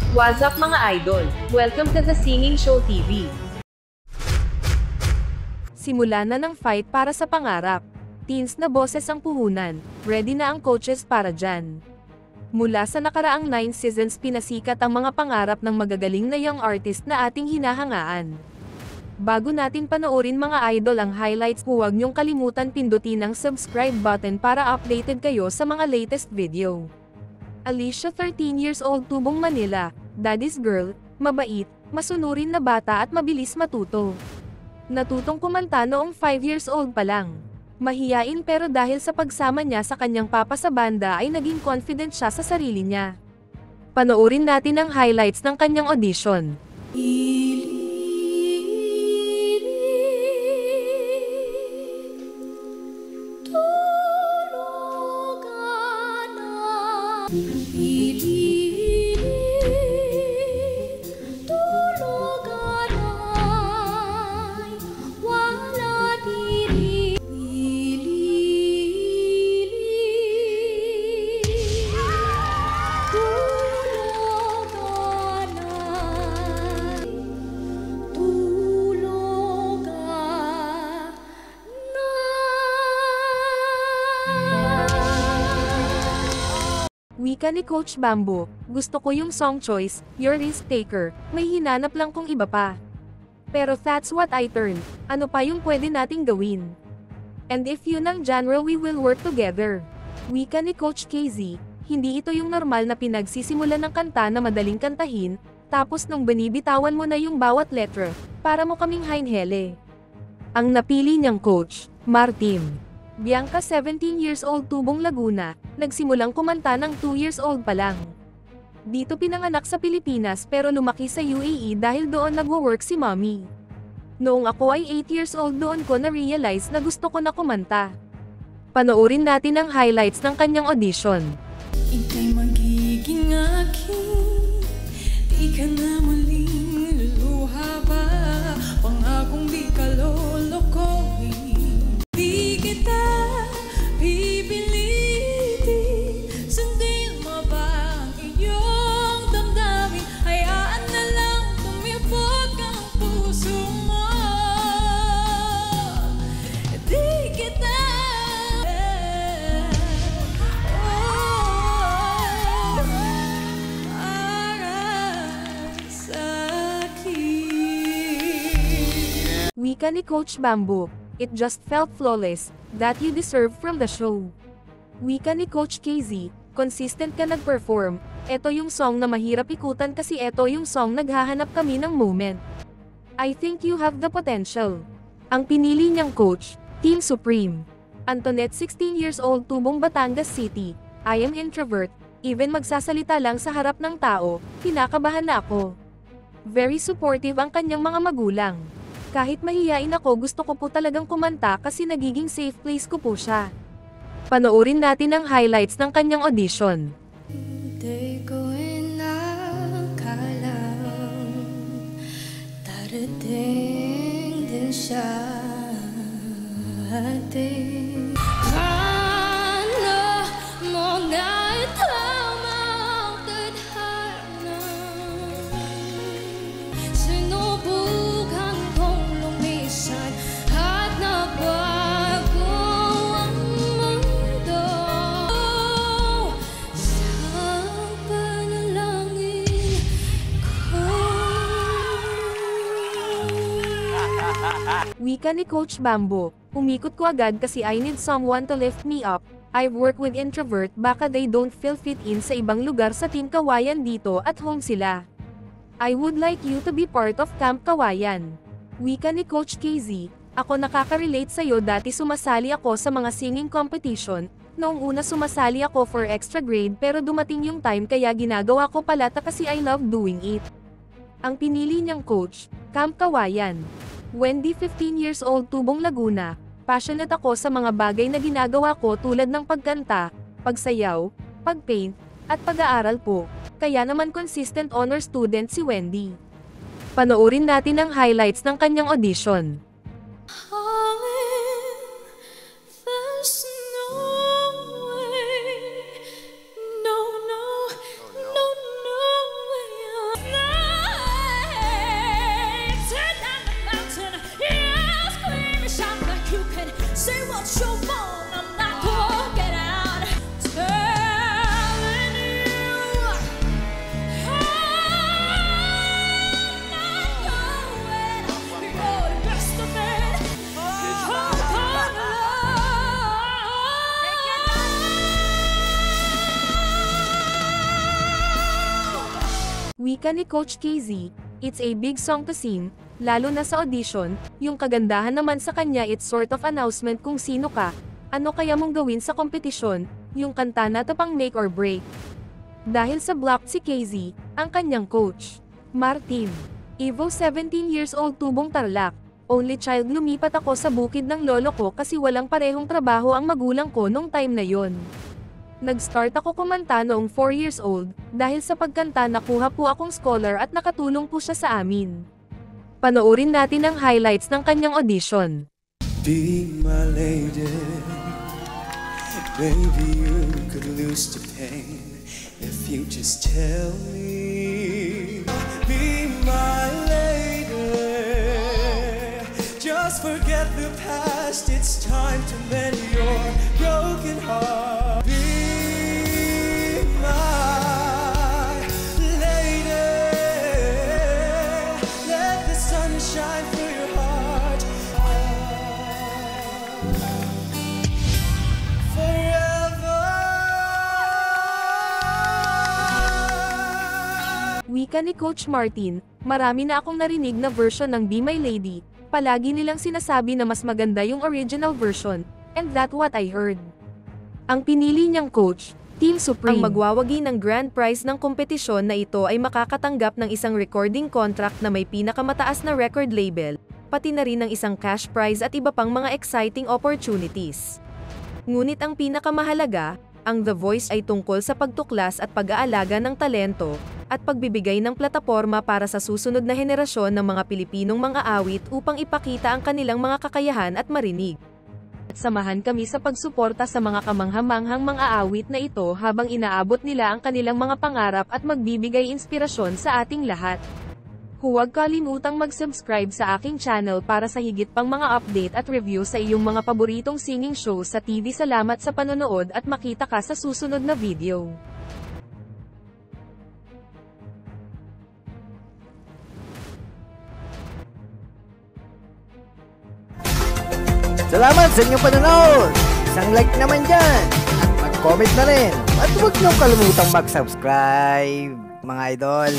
What's up mga idol? Welcome to the Singing Show TV. Simula na ng fight para sa pangarap. Teens na boses ang puhunan, ready na ang coaches para dyan. Mula sa nakaraang 9 seasons pinasikat ang mga pangarap ng magagaling na young artist na ating hinahangaan. Bago natin panoorin mga idol ang highlights, huwag niyong kalimutan pindutin ang subscribe button para updated kayo sa mga latest video. Alicia 13 years old, Tubong Manila, daddy's girl, mabait, masunurin na bata at mabilis matuto. Natutong kumanta noong 5 years old pa lang. Mahiyain pero dahil sa pagsama niya sa kanyang papa sa banda ay naging confident siya sa sarili niya. Panoorin natin ang highlights ng kanyang audition. Wika ni Coach Bamboo, gusto ko yung song choice, your risk taker, may hinanap lang kung iba pa. Pero that's what I turn, ano pa yung pwede nating gawin? And if yun ang genre we will work together. Wika ni Coach KZ, hindi ito yung normal na pinagsisimulan ng kanta na madaling kantahin, tapos nung binibitawan mo na yung bawat letra, para mo kaming hainhele. Ang napili niyang coach, Martim. Bianca 17 years old, Tubong Laguna, nagsimulang kumanta ng 2 years old pa lang. Dito pinanganak sa Pilipinas pero lumaki sa UAE dahil doon nagwo-work si mommy. Noong ako ay 8 years old doon ko na-realize na gusto ko na kumanta. Panoorin natin ang highlights ng kanyang audition. Ika'y magiging akin, di ka na muling luluha pa, pangakong di ka lolokohin. Di kita pipilitin, sundin mo ba ang iyong damdamin, hayaan na lang tumibok ang puso mo. Di kita Wika ni Coach Bamboo, it just felt flawless, that you deserve from the show. Wika ni Coach KZ, consistent ka nag-perform, eto yung song na mahirap ikutan kasi eto yung song naghahanap kami ng moment. I think you have the potential. Ang pinili niyang coach, Team Supreme. Antoinette 16 years old, Tubong Batangas City, I am introvert, even magsasalita lang sa harap ng tao, kinakabahan na ako. Very supportive ang kanyang mga magulang. Kahit mahiyain ako, gusto ko po talagang kumanta kasi nagiging safe place ko po siya. Panoorin natin ang highlights ng kanyang audition. Di ko inakalang darating din siya ating. Paano mo na itama ang tadhana? Sinubukan kong lumisan at nabago ang mundo. Sa panalangin ko. Wika ni Coach Bamboo, umikot ko agad kasi I need someone to lift me up. I've worked with introvert, baka they don't feel fit in sa ibang lugar sa Team Kawayan dito at home sila. I would like you to be part of Camp Kawayan. Wika ni Coach KZ, ako nakaka-relate sa'yo, dati sumasali ako sa mga singing competition, noong una sumasali ako for extra grade pero dumating yung time kaya ginagawa ko palata kasi I love doing it. Ang pinili niyang coach, Camp Kawayan. Wendy 15 years old, Tubong Laguna, passionate ako sa mga bagay na ginagawa ko tulad ng pagkanta, pagsayaw, pagpaint, at pag-aaral po, kaya naman consistent honor student si Wendy. Panoorin natin ang highlights ng kanyang audition. There's no way, no, no, no, no way Wika ni Coach KZ, it's a big song to sing, lalo na sa audition, yung kagandahan naman sa kanya it's sort of announcement kung sino ka, ano kaya mong gawin sa kompetisyon, yung kanta na to pang make or break. Dahil sa block si KZ, ang kanyang coach, Martin. Evo 17 years old tubong Tarlac, only child lumipat ako sa bukid ng lolo ko kasi walang parehong trabaho ang magulang ko nung time na yon. Nag-start ako kumanta noong 4 years old, dahil sa pagkanta nakuha po akong scholar at nakatulong po siya sa amin. Panoorin natin ang highlights ng kanyang audition. Be my lady, baby you could lose to pain if you just tell me. Be my lady, just forget the past, it's time to mend your broken heart. Be my lady, let the sun shine through your heart. Wika ni Coach Martin, marami na akong narinig na version ng Be My Lady, palagi nilang sinasabi na mas maganda yung original version, and that's what I heard. Ang pinili niyang coach, Team Supreme, ang magwawagi ng grand prize ng kompetisyon na ito ay makakatanggap ng isang recording contract na may pinakamataas na record label, pati na rin ng isang cash prize at iba pang mga exciting opportunities. Ngunit ang pinakamahalaga, ang The Voice ay tungkol sa pagtuklas at pag-aalaga ng talento, at pagbibigay ng plataporma para sa susunod na henerasyon ng mga Pilipinong mga awit upang ipakita ang kanilang mga kakayahan at marinig. At samahan kami sa pagsuporta sa mga kamanghamanghang mga awit na ito habang inaabot nila ang kanilang mga pangarap at magbibigay inspirasyon sa ating lahat. Huwag kalimutang mag-subscribe sa aking channel para sa higit pang mga update at review sa iyong mga paboritong singing show sa TV. Salamat sa panonood at makita ka sa susunod na video. Salamat sa inyong panonood! Isang like naman dyan! At mag-comment na rin! At huwag niyong kalimutang mag-subscribe, mga idol!